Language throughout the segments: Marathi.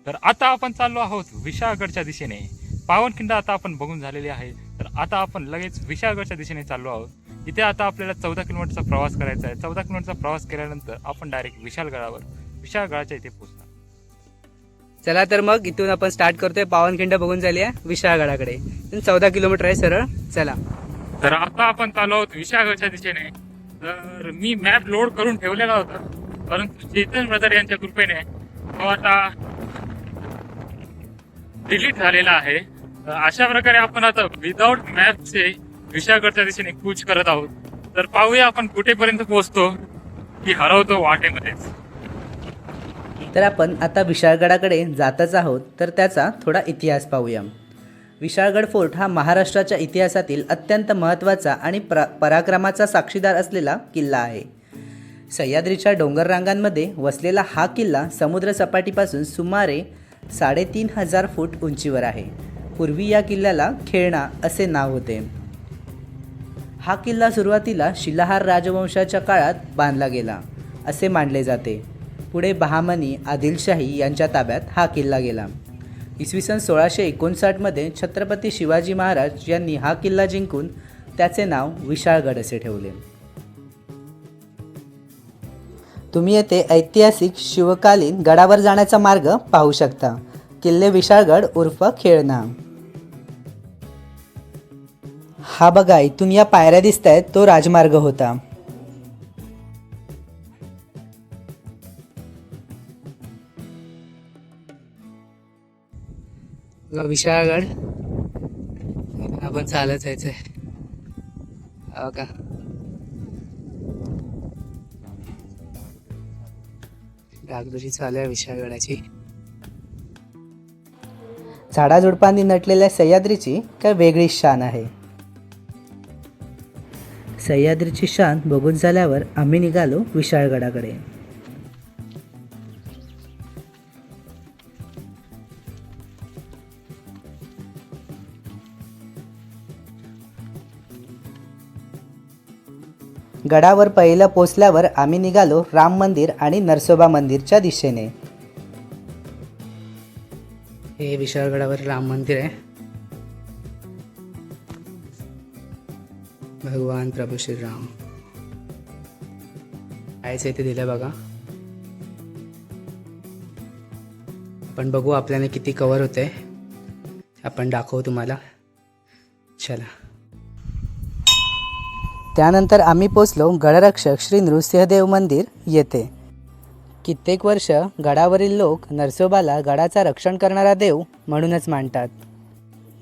तर आता आपण चाललो आहोत विशाळगडच्या दिशेने. पावनखिंड आता आपण बघून झालेली आहे. तर आता आपण लगेच विशाळगडच्या दिशेने चाललो आहोत. इथे आता आपल्याला 14 किलोमीटरचा प्रवास करायचा आहे. 14 किलोमीटरचा प्रवास केल्यानंतर आपण डायरेक्ट विशाळगडाच्या इथे पोहोचणार. चला तर मग इथून आपण स्टार्ट करतोय. पावनखिंड बघून झाली आहे विशाळगडाकडे. 14 किलोमीटर आहे सरळ. चला. तर आता आपण चाललो आहोत विशाळगडच्या दिशेने. तर मी मॅप लोड करून ठेवलेला होता, परंतु चेतन ब्रदर यांच्या कृपेने तो आता डिलीट झालेला आहे. अशा प्रकारे आपण आता विदाउट मॅपचे विशाळगडच्या दिशेने कूच करत आहोत. तर पाहूया आपण कुठेपर्यंत पोहोचतो की हरवतो वाटेमध्येच. तर आपण आता विशाळगडाकडे जातच आहोत. तर त्याचा थोडा इतिहास पाहूया. विशाळगड फोर्ट हा महाराष्ट्राच्या इतिहासातील अत्यंत महत्त्वाचा आणि पराक्रमाचा साक्षीदार असलेला किल्ला आहे. सह्याद्रीच्या डोंगर रांगांमध्ये वसलेला हा किल्ला समुद्रसपाटीपासून सुमारे 3500 फूट उंचीवर आहे. पूर्वी या किल्ल्याला खेळणा असे नाव होते. हा किल्ला सुरुवातीला शिलाहार राजवंशाच्या काळात बांधला गेला असे मानले जाते. पुढे बहामनी आदिलशाही यांच्या ताब्यात हा किल्ला गेला. इसवी सन 1659मध्ये छत्रपती शिवाजी महाराज यांनी हा किल्ला जिंकून त्याचे नाव विशाळगड असे ठेवले. तुम्ही येथे ऐतिहासिक शिवकालीन गडावर जाण्याचा मार्ग पाहू शकता. किल्ले विशाळगड उर्फ खेळणा. हा बघा, इथून या पायऱ्या दिसत आहेत, तो राजमार्ग होता. विशाळगड आपण चालत जायचंय. का डागदुजी चालू आहे विशाळगडाची. झाडाझुडपांनी नटलेल्या सह्याद्रीची काय वेगळीच शान आहे. सह्याद्रीची शान बघून झाल्यावर आम्ही निघालो विशाळगडाकडे. गडावर पहिलं पोचल्यावर आम्ही निघालो राम मंदिर आणि नरसोबा मंदिरच्या दिशेने. हे विशाळगडावर राम मंदिर आहे. भगवान प्रभू श्रीराम कायच इथे दिलं बघा. आपण बघू आपल्याला किती कव्हर होते, आपण दाखवू तुम्हाला. चला. त्यानंतर आम्ही पोचलो गडरक्षक श्री नृसिंहदेव मंदिर येथे. कित्येक वर्ष गडावरील लोक नरसोबाला गडाचा रक्षण करणारा देव म्हणूनच मानतात.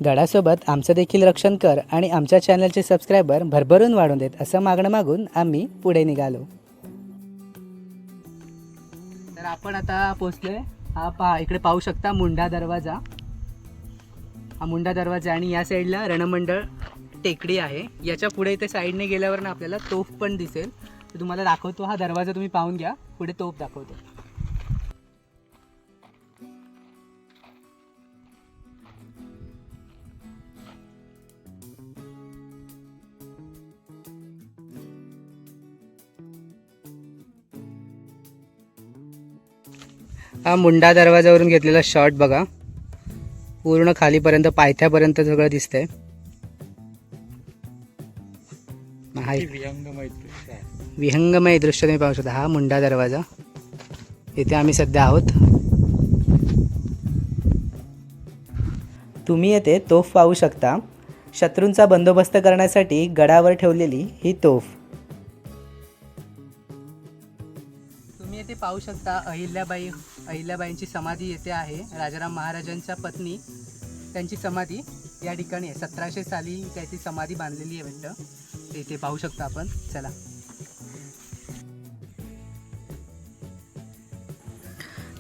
गडासोबत आमचं देखील रक्षण कर आणि आमच्या चॅनलचे सबस्क्रायबर भरभरून वाढून देत असं मागणं मागून आम्ही पुढे निघालो. तर आपण आता पोचलोय. हा इकडे पाहू शकता मुंडा दरवाजा. हा मुंडा दरवाजा आणि या साईडला रणमंडळ टेकडी आहे. याच्या पुढे इथे साईडने गेल्यावर ना आपल्याला तोफ पण दिसेल. तर तुम्हाला दाखवतो. हा दरवाजा तुम्ही पाहून घ्या, पुढे तोफ दाखवतो. हा मुंडा दरवाजावरून घेतलेला शॉट बघा. पूर्ण खालीपर्यंत पायथ्यापर्यंत सगळं दिसतंय. विहंगमय दृश्य तुम्ही पाहू शकता. हा मुंडा दरवाजा, इथे आम्ही सध्या आहोत. तुम्ही येथे तोफ पाहू शकता. शत्रूंचा बंदोबस्त करण्यासाठी गडावर ठेवलेली ही तोफ. तुम्ही येथे पाहू शकता अहिल्याबाईंची समाधी येथे आहे. राजाराम महाराजांच्या पत्नी त्यांची समाधी या ठिकाणी आहे. 1700 साली त्याची समाधी बांधलेली आहे वाटतं. इथे पाहू शकता आपण. चला.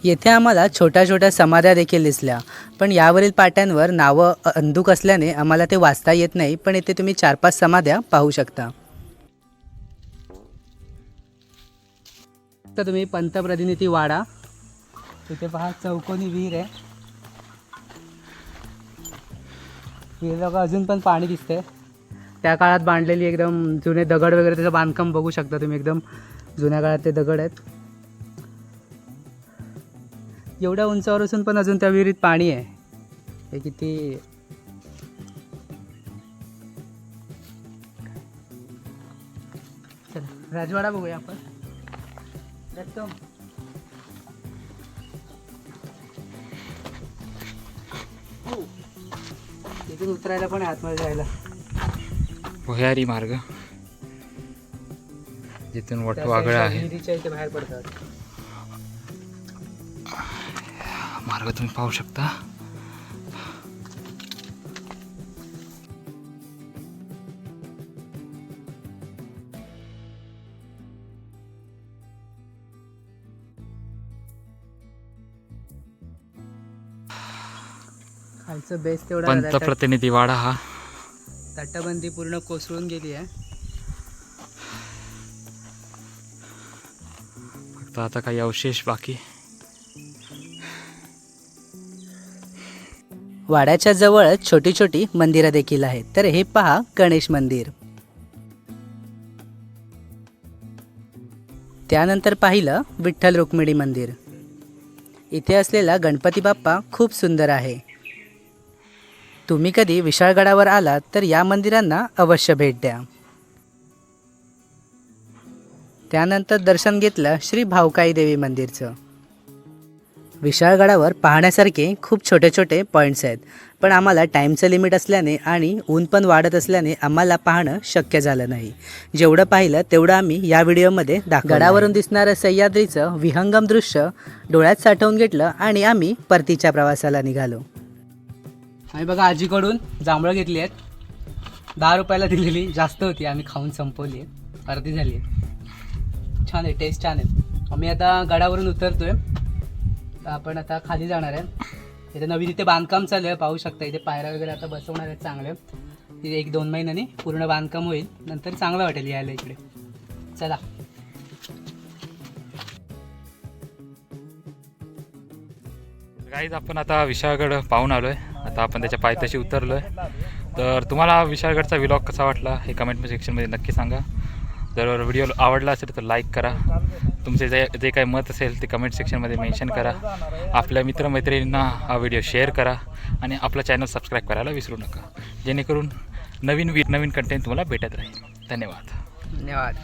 येथे आम्हाला छोट्या छोट्या समाध्या देखील दिसल्या, पण यावरील पाट्यांवर नावं अंधुक असल्याने आम्हाला ते वाचता येत नाही. पण इथे तुम्ही 4-5 समाध्या पाहू शकता. तर तुम्ही पंतप्रतिनिधी वाडा, इथे पहा चौकोनी विहीर आहे. विहीर बघा, अजून पण पाणी दिसतंय. त्या काळात बांधलेली एकदम जुने दगड वगैरे त्याचं बांधकाम बघू शकता तुम्ही. एकदम जुन्या काळात ते दगड आहेत. एवढ्या उंचावर असून पण अजून त्या विहिरीत पाणी आहे. हे किती चला राजवाडा बघूया आपण. दत्तम तिथून उतरायला पण आहे आतमध्ये जायला. भुयारी मार्ग जिथून वट वागळ आहे. विहिरीच्या इथे बाहेर पडतात. मार्ग तुम्ही पाहू शकता. खालचं बेस तेवढा झाला. पंतप्रतिनिधी वाडा हा. तटबंदी पूर्ण कोसळून गेली आहे. फक्त आता काही अवशेष बाकी. वाड्याच्या जवळच छोटी छोटी मंदिरं देखील आहेत. तर हे पहा गणेश मंदिर. त्यानंतर पाहिलं विठ्ठल रुक्मिणी मंदिर. इथे असलेला गणपती बाप्पा खूप सुंदर आहे. तुम्ही कधी विशाळगडावर आलात तर या मंदिरांना अवश्य भेट द्या. त्यानंतर दर्शन घेतलं श्री भावकाई देवी मंदिरचं. विशाळगडावर पाहण्यासारखे खूप छोटे छोटे पॉईंट्स आहेत, पण आम्हाला टाईमचं लिमिट असल्याने आणि ऊन पण वाढत असल्याने आम्हाला पाहणं शक्य झालं नाही. जेवढं पाहिलं तेवढं आम्ही या व्हिडिओमध्ये दाखवलं. गडावरून दिसणारं सह्याद्रीचं विहंगम दृश्य डोळ्यात साठवून घेतलं आणि आम्ही परतीच्या प्रवासाला निघालो. आम्ही बघा आजीकडून जांभळं घेतली आहेत. 10 रुपयाला दिलेली, जास्त होती, आम्ही खाऊन संपवली आहे, अर्धी झाली आहे. छान आहे, टेस्ट छान आहे. आम्ही आता गडावरून उतरतोय. आपण आता खाली जाणार आहे. इथे नवीन इथे बांधकाम चालू आहे, पाहू शकता. इथे पायऱ्या वगैरे आता बसवणार आहेत चांगले. तिथे 1-2 महिन्यांनी पूर्ण बांधकाम होईल, नंतर चांगलं वाटेल यायला इकडे. चला गाईज, आपण आता विशाळगड पाहून आलोय. आता आपण त्याच्या पायथ्याशी उतरलोय. तर तुम्हाला हा विशाळगडचा व्लॉग कसा वाटला हे कमेंट सेक्शनमध्ये नक्की सांगा. जर व्हिडिओ आवडला असेल तर लाईक करा. तुमचे जे काही मत असेल ते कमेंट सेक्शनमध्ये मेन्शन करा. आपल्या मित्रमैत्रिणींना हा व्हिडिओ शेअर करा आणि आपला चॅनल सबस्क्राईब करायला विसरू नका, जेणेकरून नवीन कंटेंट तुम्हाला भेटत राहील. धन्यवाद.